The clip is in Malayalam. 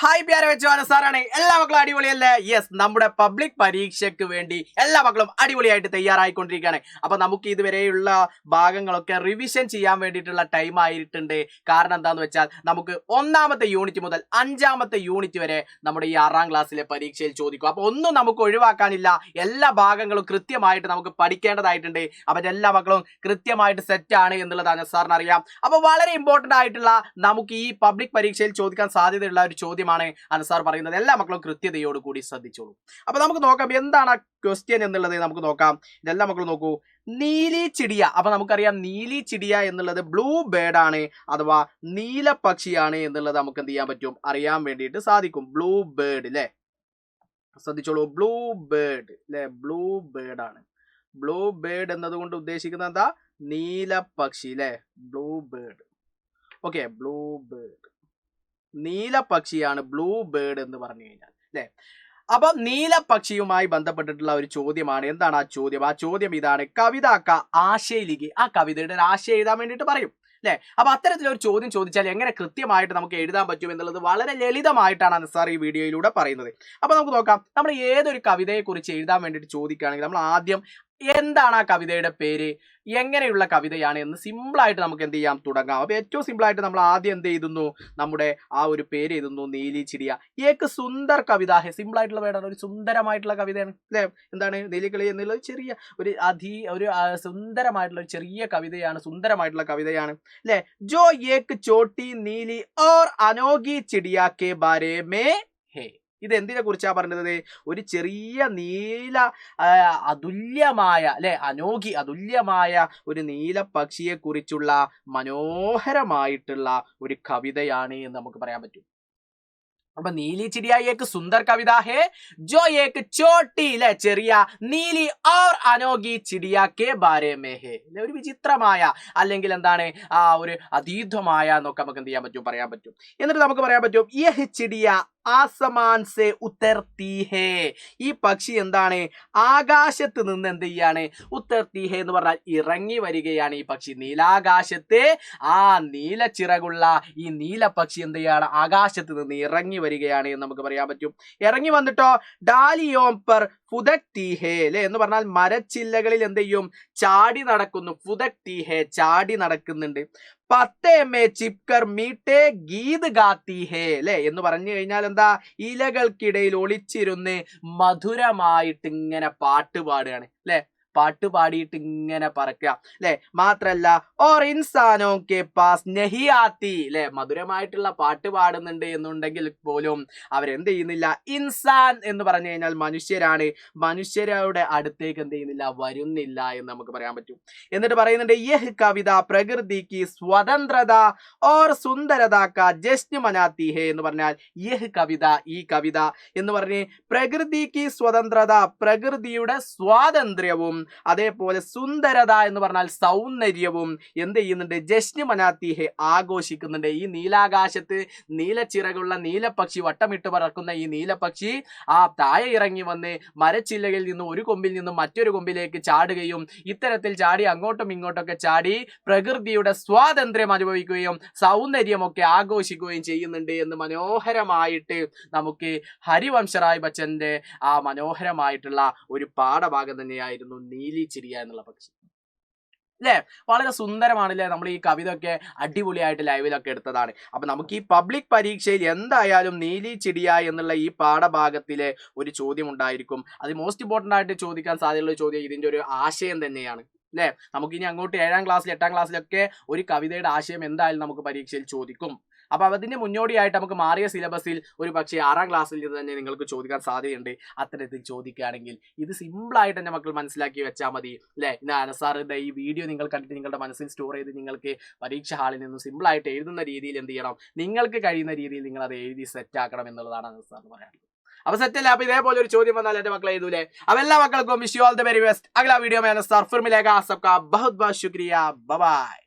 ഹായ് പ്യാരെ വെച്ചുവാന സാറാണ്. എല്ലാ മക്കളും അടിപൊളിയല്ലേ? യെസ്, നമ്മുടെ പബ്ലിക് പരീക്ഷയ്ക്ക് വേണ്ടി എല്ലാ മക്കളും അടിപൊളിയായിട്ട് തയ്യാറായിക്കൊണ്ടിരിക്കുകയാണ്. അപ്പൊ നമുക്ക് ഇതുവരെയുള്ള ഭാഗങ്ങളൊക്കെ റിവിഷൻ ചെയ്യാൻ വേണ്ടിയിട്ടുള്ള ടൈം ആയിട്ടുണ്ട്. കാരണം എന്താന്ന് വെച്ചാൽ നമുക്ക് 1ാമത്തെ യൂണിറ്റ് മുതൽ 5ാമത്തെ യൂണിറ്റ് വരെ നമ്മുടെ ഈ 6ാം ക്ലാസ്സിലെ പരീക്ഷയിൽ ചോദിക്കും. അപ്പൊ ഒന്നും നമുക്ക് ഒഴിവാക്കാനില്ല. എല്ലാ ഭാഗങ്ങളും കൃത്യമായിട്ട് നമുക്ക് പഠിക്കേണ്ടതായിട്ടുണ്ട്. അപ്പൊ എല്ലാ മക്കളും കൃത്യമായിട്ട് സെറ്റ് ആണ് എന്നുള്ളതാണ് സാറിന് അറിയാം. അപ്പൊ വളരെ ഇമ്പോർട്ടന്റ് ആയിട്ടുള്ള നമുക്ക് ഈ പബ്ലിക് പരീക്ഷയിൽ ചോദിക്കാൻ സാധ്യതയുള്ള ഒരു ചോദ്യമാണ് അൻസാർ പറയുന്നത്. എല്ലാ മക്കളും കൃത്യതയോട് കൂടി ശ്രദ്ധിച്ചോളൂ. അപ്പൊ നമുക്ക് നോക്കാം എന്താണ് ക്വസ്റ്റ്യൻ എന്നുള്ളത്. നമുക്ക് നോക്കാം. ഇതെല്ലാം മക്കളും നോക്കൂ. നീലി ചിടിയ. അപ്പൊ നമുക്കറിയാം നീലി ചിടിയ എന്നുള്ളത് ബ്ലൂ ബേർഡ് ആണ്, അഥവാ നീലപക്ഷിയാണ് എന്നുള്ളത് നമുക്ക് എന്ത് ചെയ്യാൻ പറ്റും, അറിയാൻ വേണ്ടിയിട്ട് സാധിക്കും. ബ്ലൂ ബേർഡ് അല്ലെ, ശ്രദ്ധിച്ചോളൂ. ബ്ലൂ ബേർഡ് അല്ലെ, ബ്ലൂ ബേർഡ് ആണ്. ബ്ലൂ ബേർഡ് എന്നതുകൊണ്ട് ഉദ്ദേശിക്കുന്നത് എന്താ, നീലപക്ഷി അല്ലെ, blue bird. Okay, blue bird നീലപക്ഷിയാണ് ബ്ലൂ ബേർഡ് എന്ന് പറഞ്ഞു കഴിഞ്ഞാൽ അല്ലെ. അപ്പൊ നീലപക്ഷിയുമായി ബന്ധപ്പെട്ടിട്ടുള്ള ഒരു ചോദ്യമാണ്. എന്താണ് ആ ചോദ്യം? ആ ചോദ്യം ഇതാണ്: കവിതാക്ക ആശയിലേക്ക്. ആ കവിതയുടെ ഒരു ആശയം എഴുതാൻ വേണ്ടിയിട്ട് പറയും അല്ലെ. അപ്പൊ അത്തരത്തിലൊരു ചോദ്യം ചോദിച്ചാൽ എങ്ങനെ കൃത്യമായിട്ട് നമുക്ക് എഴുതാൻ പറ്റും എന്നുള്ളത് വളരെ ലളിതമായിട്ടാണ് അൻസാർ ഈ വീഡിയോയിലൂടെ പറയുന്നത്. അപ്പൊ നമുക്ക് നോക്കാം. നമ്മൾ ഏതൊരു കവിതയെ കുറിച്ച് എഴുതാൻ വേണ്ടിയിട്ട് ചോദിക്കുകയാണെങ്കിൽ നമ്മൾ ആദ്യം എന്താണ് ആ കവിതയുടെ പേര്, എങ്ങനെയുള്ള കവിതയാണ് എന്ന് സിമ്പിളായിട്ട് നമുക്ക് എന്ത് ചെയ്യാം, തുടങ്ങാം. അപ്പൊ ഏറ്റവും സിമ്പിളായിട്ട് നമ്മൾ ആദ്യം എന്ത് ചെയ്യുന്നു, നമ്മുടെ ആ ഒരു പേര് എഴുതുന്നു, നീലി ചിടിയ. ഏക്ക് സുന്ദർ കവിത ഹെ. സിമ്പിൾ ആയിട്ടുള്ള വേർഡാണ്, ഒരു സുന്ദരമായിട്ടുള്ള കവിതയാണ് അല്ലെ. എന്താണ് നീലിക്കിളി എന്നുള്ളത് ചെറിയ ഒരു സുന്ദരമായിട്ടുള്ള ഒരു ചെറിയ കവിതയാണ്, സുന്ദരമായിട്ടുള്ള കവിതയാണ് അല്ലെ. ജോ ഏക്ക് Chhoti Neeli or Anokhi ചിടിയ K ബാരേ may ഹേ. ഇത് എന്തിനെ കുറിച്ചാ പറഞ്ഞത്? ഒരു ചെറിയ നീല അതുല്യമായ അല്ലെ, അതുല്യമായ ഒരു നീലപക്ഷിയെ കുറിച്ചുള്ള മനോഹരമായിട്ടുള്ള ഒരു കവിതയാണ് എന്ന് നമുക്ക് പറയാൻ പറ്റും. അപ്പൊ നീലി ചിടിയ ഏക്ക് സുന്ദർ കവിത ഹേ ജോ ഏക്ക് ചോട്ടി അല്ലെ, ചെറിയ, Neeli or Anokhi ചിടിയ K ബാരേ may ഹേ. ഒരു വിചിത്രമായ അല്ലെങ്കിൽ എന്താണ് ഒരു അതീതമായ എന്നൊക്കെ നമുക്ക് എന്ത് ചെയ്യാൻ പറ്റും, പറയാൻ പറ്റും. എന്നിട്ട് നമുക്ക് പറയാൻ പറ്റും യഹ് ചിടിയ ആസമാൻ സെ ഉത്തർത്തി ഹേ. ഈ പക്ഷി എന്താണ്, ആകാശത്ത് നിന്ന് എന്ത് ചെയ്യാണ്, ഉത്തർത്തി ഹേ എന്ന് പറഞ്ഞാൽ ഇറങ്ങി വരികയാണ് ഈ പക്ഷി. നീലാകാശത്തെ ആ നീല ചിറകുള്ള ഈ നീലപക്ഷി എന്ത് ചെയ്യാണ്, ആകാശത്ത് നിന്ന് ഇറങ്ങി വരികയാണ് എന്ന് നമുക്ക് പറയാൻ പറ്റും. ഇറങ്ങി വന്നിട്ടോ ഡാലിയോം പർ ഫുദക്തി ഹേ അല്ലെ എന്ന് പറഞ്ഞാൽ മരച്ചില്ലകളിൽ എന്ത് ചെയ്യും, ചാടി നടക്കുന്നു. ഫുദക്തി ഹേ, ചാടി നടക്കുന്നുണ്ട്. പത്തേ മേ ചിപ്കർ മീട്ടേ ഗീത് ഗാത്തി ഹേ അല്ലെ എന്ന് പറഞ്ഞു കഴിഞ്ഞാൽ എന്താ, ഇലകൾക്കിടയിൽ ഒളിച്ചിരുന്ന് മധുരമായിട്ട് ഇങ്ങനെ പാട്ട് പാടുകയാണ് അല്ലെ. പാട്ട് പാടിയിട്ട് ഇങ്ങനെ പറക്കുക അല്ലെ. മാത്രല്ല ഓർ ഇൻസാനോ കെ പാസ് നഹി ആത്തി അല്ലെ, മധുരമായിട്ടുള്ള പാട്ട് പാടുന്നുണ്ട് എന്നുണ്ടെങ്കിൽ പോലും അവരെന്ത് ചെയ്യുന്നില്ല, ഇൻസാൻ എന്ന് പറഞ്ഞു കഴിഞ്ഞാൽ മനുഷ്യരാണ്, മനുഷ്യരുടെ അടുത്തേക്ക് എന്ത് ചെയ്യുന്നില്ല, വരുന്നില്ല എന്ന് നമുക്ക് പറയാൻ പറ്റും. എന്നിട്ട് പറയുന്നുണ്ട് യഹ് കവിത പ്രകൃതിക്ക് സ്വതന്ത്രത ഓർ സുന്ദരത കാ ജശ്ന മനാത്തി ഹേ എന്ന് പറഞ്ഞാൽ യഹ് കവിത, ഈ കവിത എന്ന് പറഞ്ഞ് പ്രകൃതിക്ക് സ്വതന്ത്രത, പ്രകൃതിയുടെ സ്വാതന്ത്ര്യവും അതേപോലെ സുന്ദരത എന്ന് പറഞ്ഞാൽ സൗന്ദര്യവും എന്ത് ചെയ്യുന്നുണ്ട്, ജശ്ന മനാത്തി ഹേ, ആഘോഷിക്കുന്നുണ്ട്. ഈ നീലാകാശത്ത് നീലച്ചിറകുള്ള നീലപക്ഷി, വട്ടമിട്ട് പറക്കുന്ന ഈ നീലപക്ഷി താഴെ ഇറങ്ങി വന്ന് മരച്ചില്ലകളിൽ നിന്ന് ഒരു കൊമ്പിൽ നിന്നും മറ്റൊരു കൊമ്പിലേക്ക് ചാടുകയും ഇത്തരത്തിൽ ചാടി അങ്ങോട്ടും ഇങ്ങോട്ടൊക്കെ ചാടി പ്രകൃതിയുടെ സ്വാതന്ത്ര്യം അനുഭവിക്കുകയും സൗന്ദര്യമൊക്കെ ആഘോഷിക്കുകയും ചെയ്യുന്നുണ്ട് എന്ന് മനോഹരമായിട്ട് നമുക്ക് ഹരിവംശ റായ് ബച്ചന്റെ ആ മനോഹരമായിട്ടുള്ള ഒരു പാഠഭാഗം തന്നെയായിരുന്നു നീലി ചിടിയ എന്നുള്ള പക്ഷി അല്ലെ. വളരെ സുന്ദരമാണല്ലേ. നമ്മൾ ഈ കവിത ഒക്കെ അടിപൊളിയായിട്ട് ലൈവിലൊക്കെ എടുത്തതാണ്. അപ്പൊ നമുക്ക് ഈ പബ്ലിക് പരീക്ഷയിൽ എന്തായാലും നീലി ചിടിയ എന്നുള്ള ഈ പാഠഭാഗത്തിലെ ഒരു ചോദ്യം ഉണ്ടായിരിക്കും. അത് മോസ്റ്റ് ഇമ്പോർട്ടന്റ് ആയിട്ട് ചോദിക്കാൻ സാധ്യതയുള്ള ചോദ്യം ഇതിന്റെ ഒരു ആശയം തന്നെയാണ് അല്ലെ. നമുക്ക് ഇനി അങ്ങോട്ട് 7ാം ക്ലാസ്സിൽ 8ാം ക്ലാസ്സിലൊക്കെ ഒരു കവിതയുടെ ആശയം എന്തായാലും നമുക്ക് പരീക്ഷയിൽ ചോദിക്കും. അപ്പൊ അതിന്റെ മുന്നോടിയായിട്ട് നമുക്ക് മാറിയ സിലബസിൽ ഒരു പക്ഷേ 6ാം ക്ലാസ്സിൽ ഇത് തന്നെ നിങ്ങൾക്ക് ചോദിക്കാൻ സാധ്യതയുണ്ട്. അത്തരത്തിൽ ചോദിക്കുകയാണെങ്കിൽ ഇത് സിമ്പിൾ ആയിട്ട് തന്നെ മക്കൾ മനസ്സിലാക്കി വെച്ചാൽ മതി അല്ലെ. ഇന്ന് അൻസാറിന്റെ ഈ വീഡിയോ നിങ്ങൾ കണ്ടിട്ട് നിങ്ങളുടെ മനസ്സിൽ സ്റ്റോർ ചെയ്ത് നിങ്ങൾക്ക് പരീക്ഷ ഹാളിൽ നിന്നും സിമ്പിൾ ആയിട്ട് എഴുതുന്ന രീതിയിൽ എന്ത് ചെയ്യണം, നിങ്ങൾക്ക് കഴിയുന്ന രീതിയിൽ നിങ്ങൾ അത് എഴുതി സെറ്റ് ആക്കണം എന്നുള്ളതാണ് അൻസാർ പറയാനുള്ളത്. അപ്പൊ സെറ്റല്ലേ. അപ്പൊ ഇതേപോലെ ഒരു ചോദ്യം വന്നാൽ എന്റെ മക്കളെ എഴുതൂലേ. അപ്പൊ എല്ലാ മക്കൾക്കും wish you all the very best. അഗ്ലാ വീഡിയോ में अनसार फिर मिलेगा. सबका बहुत बहुत शुक्रिया. Bye bye.